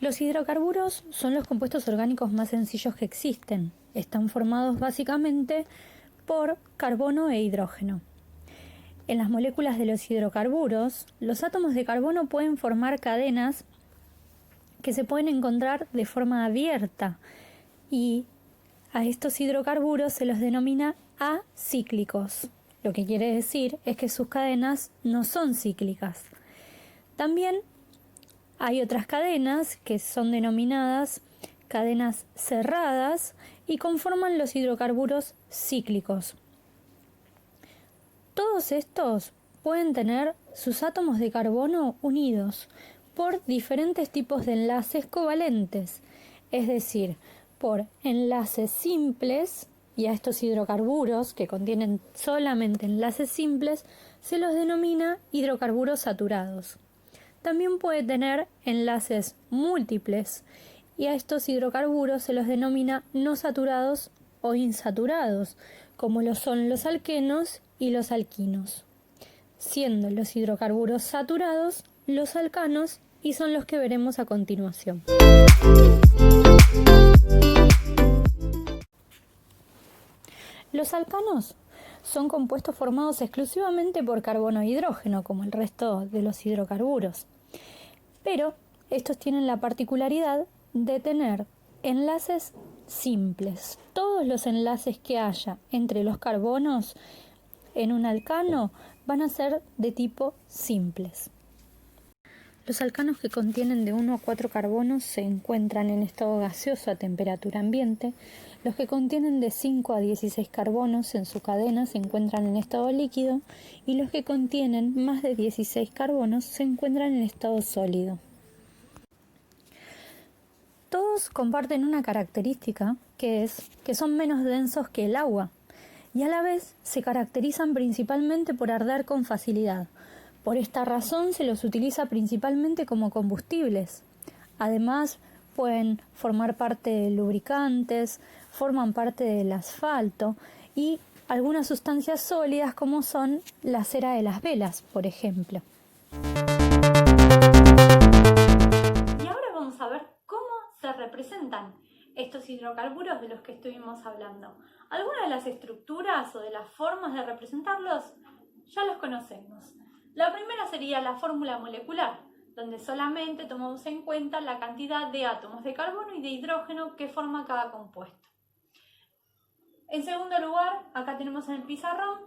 Los hidrocarburos son los compuestos orgánicos más sencillos que existen. Están formados básicamente por carbono e hidrógeno. En las moléculas de los hidrocarburos, los átomos de carbono pueden formar cadenas que se pueden encontrar de forma abierta y a estos hidrocarburos se los denomina acíclicos. Lo que quiere decir es que sus cadenas no son cíclicas. También hay otras cadenas que son denominadas cadenas cerradas y conforman los hidrocarburos cíclicos. Todos estos pueden tener sus átomos de carbono unidos por diferentes tipos de enlaces covalentes, es decir, por enlaces simples, y a estos hidrocarburos que contienen solamente enlaces simples se los denomina hidrocarburos saturados. También puede tener enlaces múltiples y a estos hidrocarburos se los denomina no saturados o insaturados, como lo son los alquenos y los alquinos, siendo los hidrocarburos saturados los alcanos y son los que veremos a continuación. Los alcanos son compuestos formados exclusivamente por carbono e hidrógeno, como el resto de los hidrocarburos. Pero estos tienen la particularidad de tener enlaces simples. Todos los enlaces que haya entre los carbonos en un alcano van a ser de tipo simples. Los alcanos que contienen de 1 a 4 carbonos se encuentran en estado gaseoso a temperatura ambiente. Los que contienen de 5 a 16 carbonos en su cadena se encuentran en estado líquido y los que contienen más de 16 carbonos se encuentran en estado sólido. Todos comparten una característica que es que son menos densos que el agua y a la vez se caracterizan principalmente por arder con facilidad. Por esta razón se los utiliza principalmente como combustibles. Además, pueden formar parte de lubricantes, forman parte del asfalto y algunas sustancias sólidas como son la cera de las velas, por ejemplo. Y ahora vamos a ver cómo se representan estos hidrocarburos de los que estuvimos hablando. Algunas de las estructuras o de las formas de representarlos ya los conocemos. La primera sería la fórmula molecular, donde solamente tomamos en cuenta la cantidad de átomos de carbono y de hidrógeno que forma cada compuesto. En segundo lugar, acá tenemos en el pizarrón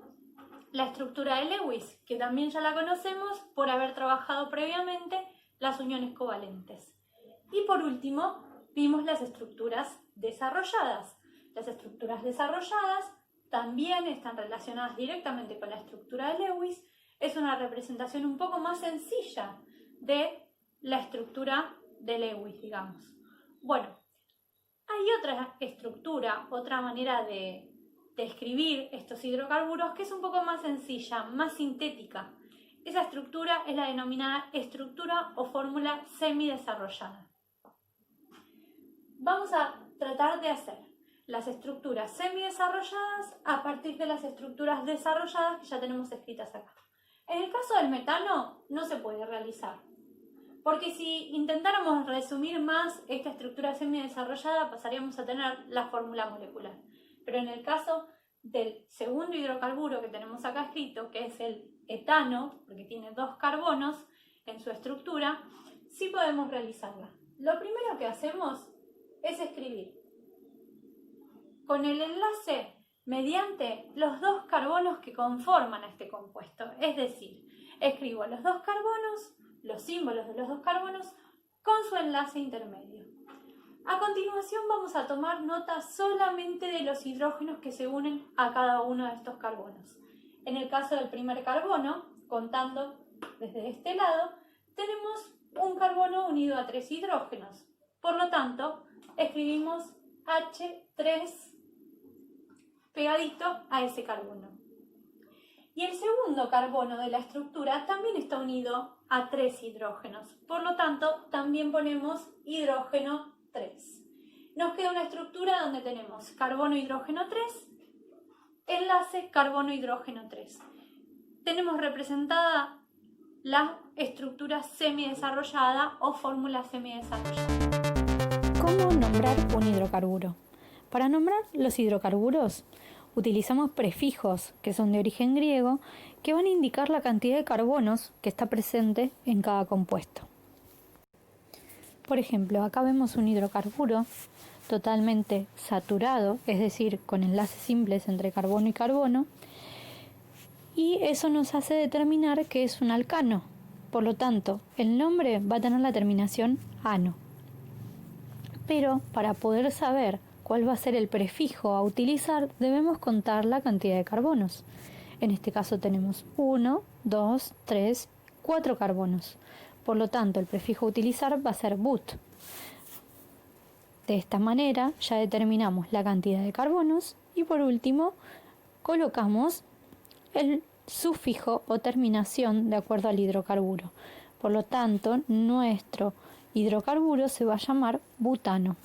la estructura de Lewis, que también ya la conocemos por haber trabajado previamente las uniones covalentes. Y por último, vimos las estructuras desarrolladas. Las estructuras desarrolladas también están relacionadas directamente con la estructura de Lewis. Es una representación un poco más sencilla de la estructura de Lewis, digamos. Bueno, hay otra estructura, otra manera de escribir estos hidrocarburos que es un poco más sencilla, más sintética. Esa estructura es la denominada estructura o fórmula semidesarrollada. Vamos a tratar de hacer las estructuras semidesarrolladas a partir de las estructuras desarrolladas que ya tenemos escritas acá. En el caso del metano no se puede realizar, porque si intentáramos resumir más esta estructura semidesarrollada pasaríamos a tener la fórmula molecular. Pero en el caso del segundo hidrocarburo que tenemos acá escrito, que es el etano, porque tiene 2 carbonos en su estructura, sí podemos realizarla. Lo primero que hacemos es escribir con el enlace mediante los 2 carbonos que conforman a este compuesto. Es decir, escribo los 2 carbonos, los símbolos de los 2 carbonos con su enlace intermedio. A continuación vamos a tomar nota solamente de los hidrógenos que se unen a cada uno de estos carbonos. En el caso del primer carbono, contando desde este lado, tenemos un carbono unido a 3 hidrógenos. Por lo tanto, escribimos H3 pegadito a ese carbono. Y el segundo carbono de la estructura también está unido a 3 hidrógenos. Por lo tanto, también ponemos hidrógeno 3. Nos queda una estructura donde tenemos carbono, hidrógeno 3, enlace carbono, hidrógeno 3. Tenemos representada la estructura semidesarrollada o fórmula semidesarrollada. ¿Cómo nombrar un hidrocarburo? Para nombrar los hidrocarburos utilizamos prefijos que son de origen griego que van a indicar la cantidad de carbonos que está presente en cada compuesto. Por ejemplo, acá vemos un hidrocarburo totalmente saturado, es decir, con enlaces simples entre carbono y carbono, y eso nos hace determinar que es un alcano. Por lo tanto, el nombre va a tener la terminación ano. Pero para poder saber cuál va a ser el prefijo a utilizar, debemos contar la cantidad de carbonos. En este caso tenemos 1, 2, 3, 4 carbonos. Por lo tanto, el prefijo a utilizar va a ser but. De esta manera ya determinamos la cantidad de carbonos y por último colocamos el sufijo o terminación de acuerdo al hidrocarburo. Por lo tanto, nuestro hidrocarburo se va a llamar butano.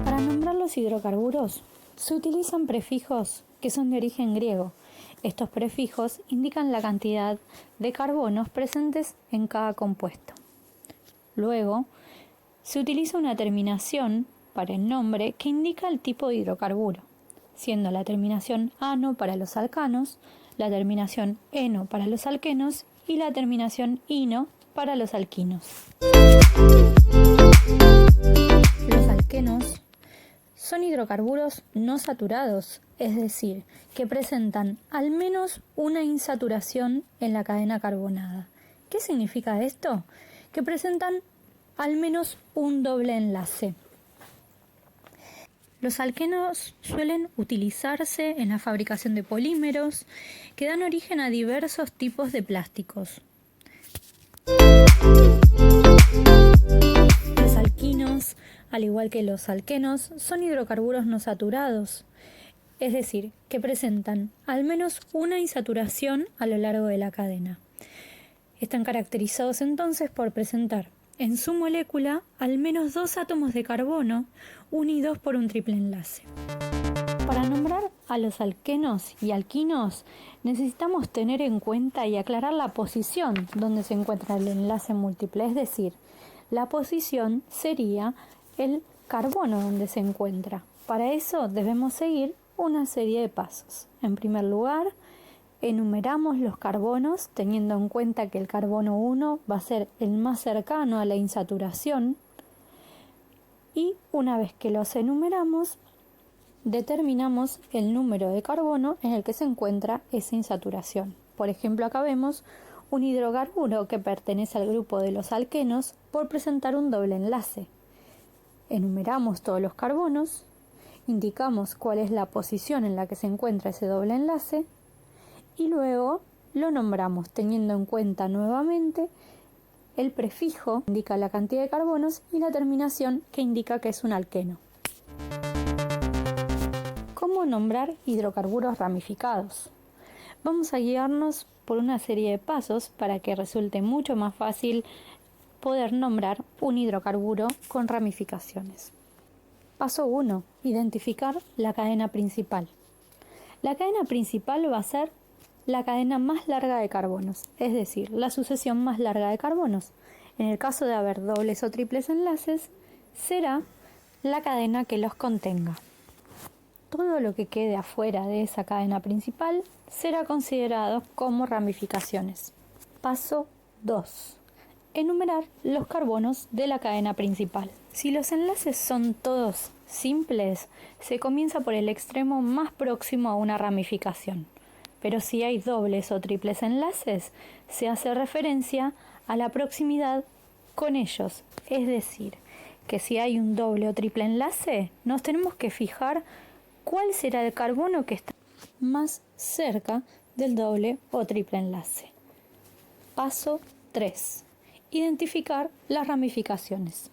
Para nombrar los hidrocarburos se utilizan prefijos que son de origen griego. Estos prefijos indican la cantidad de carbonos presentes en cada compuesto. Luego, se utiliza una terminación para el nombre que indica el tipo de hidrocarburo, siendo la terminación ano para los alcanos, la terminación eno para los alquenos y la terminación ino para los alquinos. Los alquenos son hidrocarburos no saturados, es decir, que presentan al menos una insaturación en la cadena carbonada. ¿Qué significa esto? Que presentan al menos un doble enlace. Los alquenos suelen utilizarse en la fabricación de polímeros que dan origen a diversos tipos de plásticos. Los alquinos, al igual que los alquenos, son hidrocarburos no saturados, es decir, que presentan al menos una insaturación a lo largo de la cadena. Están caracterizados entonces por presentar en su molécula al menos 2 átomos de carbono unidos por un triple enlace. Para nombrar a los alquenos y alquinos necesitamos tener en cuenta y aclarar la posición donde se encuentra el enlace múltiple, es decir, la posición sería el carbono donde se encuentra. Para eso debemos seguir una serie de pasos. En primer lugar, enumeramos los carbonos teniendo en cuenta que el carbono 1 va a ser el más cercano a la insaturación y una vez que los enumeramos determinamos el número de carbono en el que se encuentra esa insaturación. Por ejemplo, acá vemos un hidrocarburo que pertenece al grupo de los alquenos por presentar un doble enlace. Enumeramos todos los carbonos, indicamos cuál es la posición en la que se encuentra ese doble enlace y luego lo nombramos teniendo en cuenta nuevamente el prefijo que indica la cantidad de carbonos y la terminación que indica que es un alqueno. ¿Cómo nombrar hidrocarburos ramificados? Vamos a guiarnos por una serie de pasos para que resulte mucho más fácil poder nombrar un hidrocarburo con ramificaciones. Paso 1. Identificar la cadena principal. La cadena principal va a ser la cadena más larga de carbonos, es decir, la sucesión más larga de carbonos. En el caso de haber dobles o triples enlaces, será la cadena que los contenga. Todo lo que quede afuera de esa cadena principal será considerado como ramificaciones. Paso 2. Enumerar los carbonos de la cadena principal. Si los enlaces son todos simples, se comienza por el extremo más próximo a una ramificación. Pero si hay dobles o triples enlaces, se hace referencia a la proximidad con ellos. Es decir, que si hay un doble o triple enlace, nos tenemos que fijar cuál será el carbono que está más cerca del doble o triple enlace. Paso 3. Identificar las ramificaciones.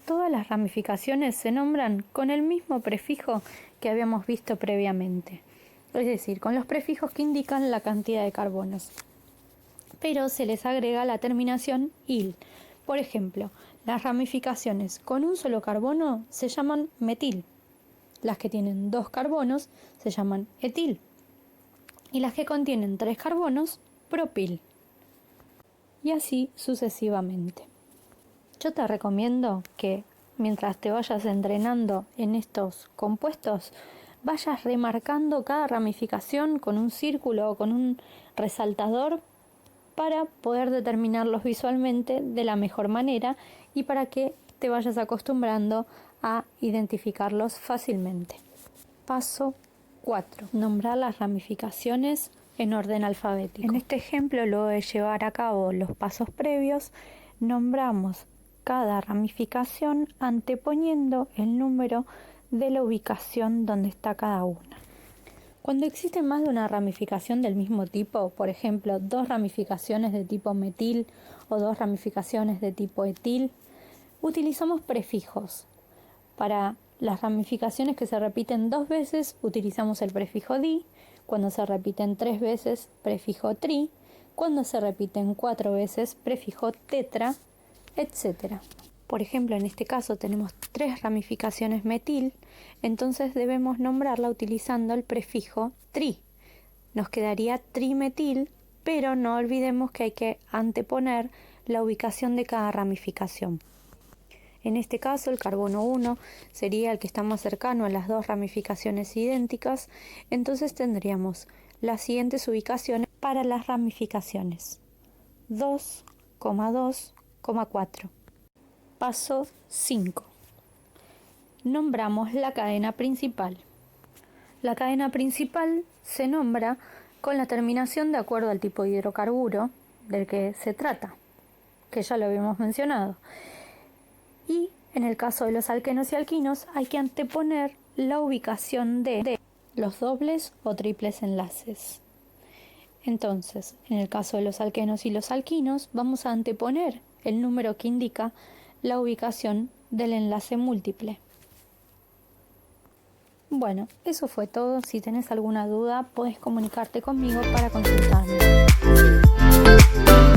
Todas las ramificaciones se nombran con el mismo prefijo que habíamos visto previamente, es decir, con los prefijos que indican la cantidad de carbonos, pero se les agrega la terminación -il. Por ejemplo, las ramificaciones con un solo carbono se llaman metil, las que tienen 2 carbonos se llaman etil, y las que contienen 3 carbonos, propil. Y así sucesivamente. Yo te recomiendo que mientras te vayas entrenando en estos compuestos, vayas remarcando cada ramificación con un círculo o con un resaltador para poder determinarlos visualmente de la mejor manera y para que te vayas acostumbrando a identificarlos fácilmente. Paso 4. Nombrar las ramificaciones en orden alfabético. En este ejemplo, luego de llevar a cabo los pasos previos, nombramos cada ramificación anteponiendo el número de la ubicación donde está cada una. Cuando existe más de una ramificación del mismo tipo, por ejemplo, 2 ramificaciones de tipo metil o 2 ramificaciones de tipo etil, utilizamos prefijos. Para las ramificaciones que se repiten 2 veces, utilizamos el prefijo di. Cuando se repiten 3 veces, prefijo tri. Cuando se repiten 4 veces, prefijo tetra, etc. Por ejemplo, en este caso tenemos 3 ramificaciones metil, entonces debemos nombrarla utilizando el prefijo tri. Nos quedaría trimetil, pero no olvidemos que hay que anteponer la ubicación de cada ramificación. En este caso, el carbono 1 sería el que está más cercano a las 2 ramificaciones idénticas, entonces tendríamos las siguientes ubicaciones para las ramificaciones: 2, 2, 4. Paso 5. Nombramos la cadena principal. La cadena principal se nombra con la terminación de acuerdo al tipo de hidrocarburo del que se trata, que ya lo habíamos mencionado. Y en el caso de los alquenos y alquinos hay que anteponer la ubicación de los dobles o triples enlaces. Entonces, en el caso de los alquenos y los alquinos, vamos a anteponer el número que indica la ubicación del enlace múltiple. Bueno, eso fue todo. Si tenés alguna duda, podés comunicarte conmigo para consultarme.